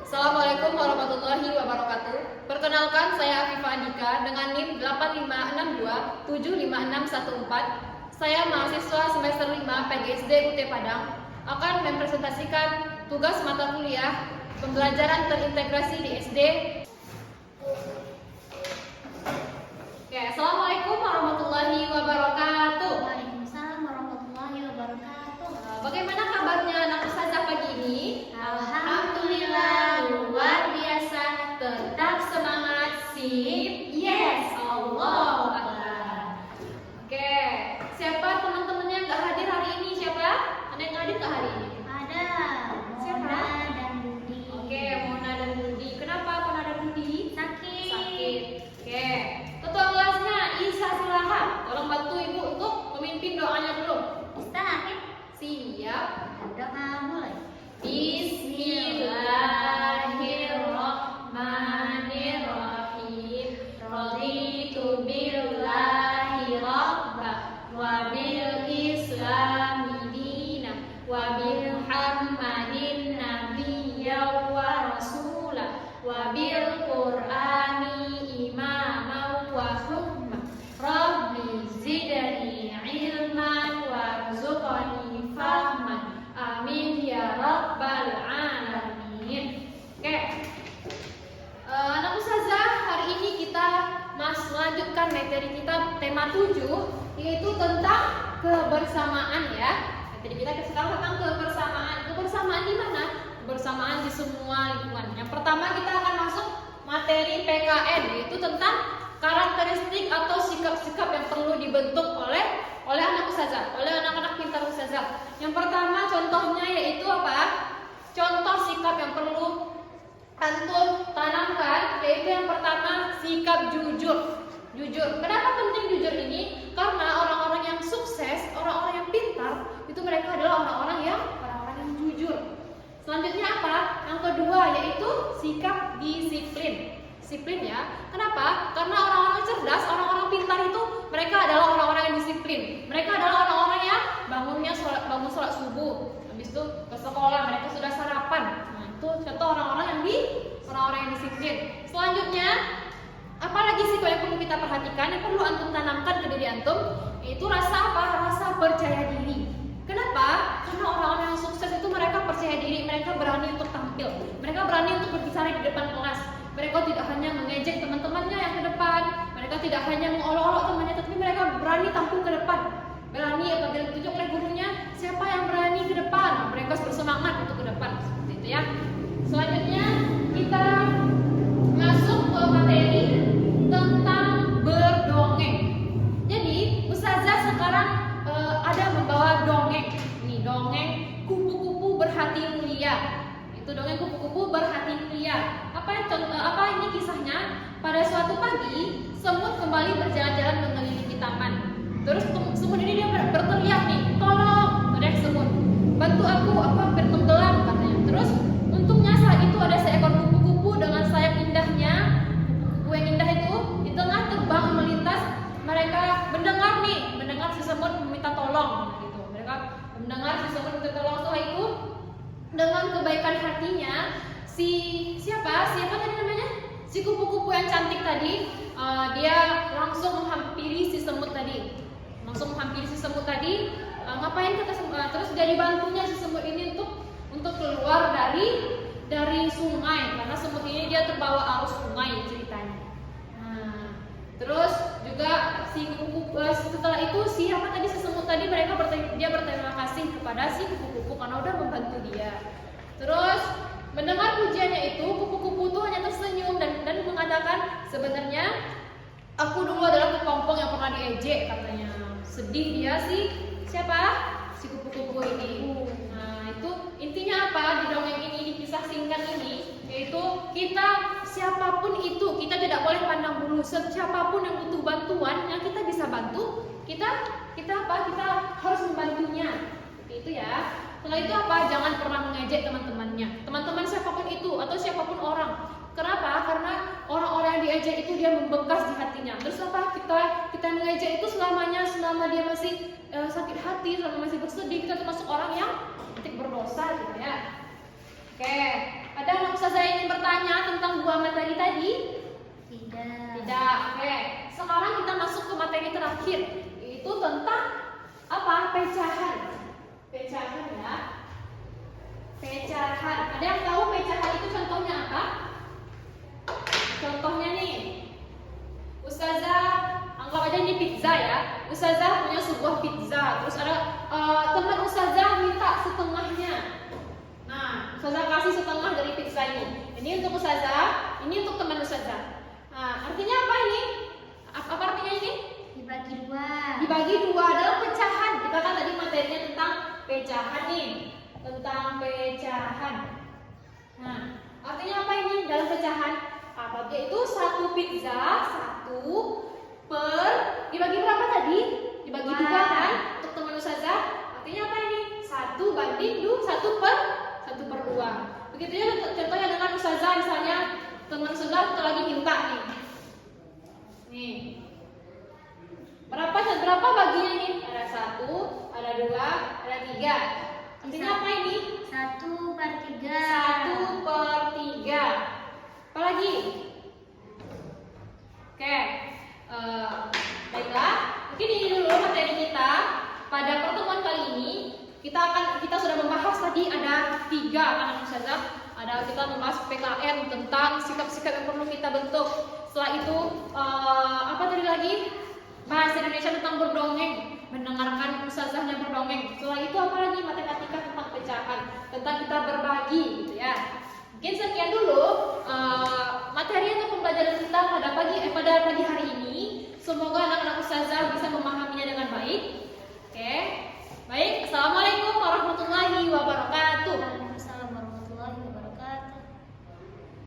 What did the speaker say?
Assalamualaikum warahmatullahi wabarakatuh. Perkenalkan, saya Afifah Andika dengan NIM 8562756614. Saya mahasiswa semester 5 PGSD UT Padang akan mempresentasikan tugas mata kuliah pembelajaran terintegrasi di SD. Oke, Assalamualaikum warahmatullahi wabarakatuh. Waalaikumsalam warahmatullahi wabarakatuh. Bagaimana kabarnya anak ustazah pagi ini? Alhamdulillah, luar biasa. Tetap semangat, sip. Yes, Allah Akbar. Oke, siapa teman-temannya yang nggak hadir hari ini? Siapa? Ada yang hadir nggak hari ini? Ada Siapa? Mona dan Budi. Oke, Mona dan Budi. Kenapa Mona dan Budi? Sakit. Sakit. Oke, ketua kelasnya Isa Silaha. Tolong bantu ibu untuk memimpin doanya dulu. Ustaz, Siap. doa mulai. Bismillahirrahmanirrahim. Raditu billahi rabba wa bil islami dina wa bil muhammadin nabiyya wa rasula wa bil qur'ani imama wa hukma. Rabbi zidni ilman warzuqni fahman. Amin ya rabbal alamin. Oke, anak ustazah, hari ini kita melanjutkan materi kita tema 7, yaitu tentang kebersamaan ya. Materi kita sekarang tentang kebersamaan. Kebersamaan di mana? Kebersamaan di semua lingkungan. Yang pertama kita akan masuk materi PKN, yaitu tentang karakteristik atau sikap-sikap yang perlu dibentuk oleh anak ustazah, oleh anak-anak pintar ustazah. Yang pertama contohnya yaitu apa? Contoh sikap yang perlu antum tanamkan yaitu yang pertama sikap jujur. Jujur. Kenapa penting jujur ini? Karena orang-orang yang sukses, orang-orang yang pintar itu mereka adalah orang-orang yang jujur. Selanjutnya apa? Yang kedua yaitu sikap disiplin. Disiplin ya. Kenapa? Karena orang-orang cerdas, orang-orang pintar itu mereka adalah orang-orang yang disiplin. Mereka adalah orang-orang yang bangun sholat subuh, habis itu ke sekolah, mereka sudah sarapan. Nah, itu contoh orang-orang yang disiplin. Selanjutnya, apalagi sih yang perlu kita perhatikan, yang perlu antum tanamkan ke diri antum, yaitu rasa apa? Rasa percaya diri. Kenapa? Karena orang-orang yang sukses itu mereka percaya diri, mereka berani untuk tampil, mereka berani untuk berbicara di depan kelas. Mereka tidak hanya mengejek teman-temannya yang ke depan, mereka tidak hanya mengolok-olok temannya, tapi mereka berani tampil ke depan. Berani apabila ditunjuk oleh gurunya, siapa yang berani ke depan? Mereka bersemangat untuk ke depan. Seperti itu ya. Selanjutnya kita masuk ke materi tentang berdongeng. Jadi ustazah sekarang ada membawa dongeng. Ini dongeng kupu-kupu berhati mulia. Itu dongeng kupu-kupu berhati mulia. Apa ini kisahnya? Pada suatu pagi, semut kembali berjalan-jalan mengelilingi taman. Terus semut ini dia berteriak nih, tolong, teriak semut. Bantu aku hampir tenggelam katanya. Terus untungnya saat itu ada seekor kupu-kupu dengan sayap indahnya. Kupu-kupu yang indah itu di tengah terbang melintas. Mereka mendengar si semut meminta tolong gitu. Mereka mendengar si semut meminta tolong. Setelah itu dengan kebaikan hatinya siapa tadi namanya? Si kupu-kupu yang cantik tadi, dia langsung menghampiri si semut tadi. Ngapain kata semut? Terus dia dibantunya si semut ini untuk keluar dari sungai, karena semut ini dia terbawa arus sungai ceritanya. Nah, terus juga si kupu-kupu setelah itu si semut tadi dia berterima kasih kepada si kupu-kupu karena udah membantu dia. Terus mendengar pujiannya itu, kupu-kupu itu hanya tersenyum dan mengatakan, sebenarnya aku dulu adalah kepompong yang pernah diejek katanya. Sedih dia si kupu-kupu ini. Nah, itu intinya apa di dongeng ini, di kisah singkat ini, yaitu kita siapapun itu, kita tidak boleh pandang bulu. Siapapun yang butuh bantuan yang kita bisa bantu, kita harus membantunya. Seperti itu ya. Setelah itu apa? Jangan pernah mengejek teman-temannya. Teman-teman siapapun itu atau siapapun orang. Kenapa? Karena orang-orang yang diejek itu dia membekas di hatinya. Terus apa? Kita mengejek itu selama dia masih sakit hati, selama masih bersedih, kita termasuk orang yang berdosa gitu ya. Oke, ada anak ustazah yang ingin yang bertanya tentang 2 materi tadi? Tidak. Tidak. Oke. Sekarang kita masuk ke materi terakhir, yaitu tentang apa? Pecahan. Pecahan ya. Pecahan. Ada yang tahu pecahan itu contohnya apa? Contohnya nih, Ustazah, anggap aja ini pizza ya. Ustazah punya sebuah pizza, terus ada teman Ustazah minta setengahnya. Nah, Ustazah kasih setengah dari pizza ini. Ini untuk Ustazah, ini untuk teman Ustazah. Nah, artinya apa ini? Apa artinya ini? Dibagi 2. Dibagi 2 dalam pecahan. Kita kan tadi materinya tentang pecahan nih, tentang pecahan. Nah, artinya apa ini dalam pecahan? Apa? Yaitu 1 pizza, 1 per dibagi berapa tadi? Dibagi 2 kan? Untuk teman Ustazah. Artinya apa ini? 1 banding 1 per 2. Begitu ya contohnya dengan Ustazah, misalnya teman Ustazah lagi minta nih. Nih. Berapa baginya ini? Ada 1, ada 2, ada 3. Artinya apa ini? 1/3. 1/3. Apa lagi? Oke. Baiklah. Mungkin ini dulu materi kita. Pada pertemuan kali ini kita sudah membahas tadi ada 3 anak Ustazah. Kita membahas PKN tentang sikap-sikap yang perlu kita bentuk. Setelah itu apa tadi lagi? Bahasa Indonesia tentang berdongeng, mendengarkan Ustazahnya berdongeng. Setelah itu apa lagi? Matematika tentang pecahan, tentang kita berbagi gitu ya. Mungkin sekian dulu materi atau pembelajaran kita pada pagi hari ini. Semoga anak-anak Ustazah bisa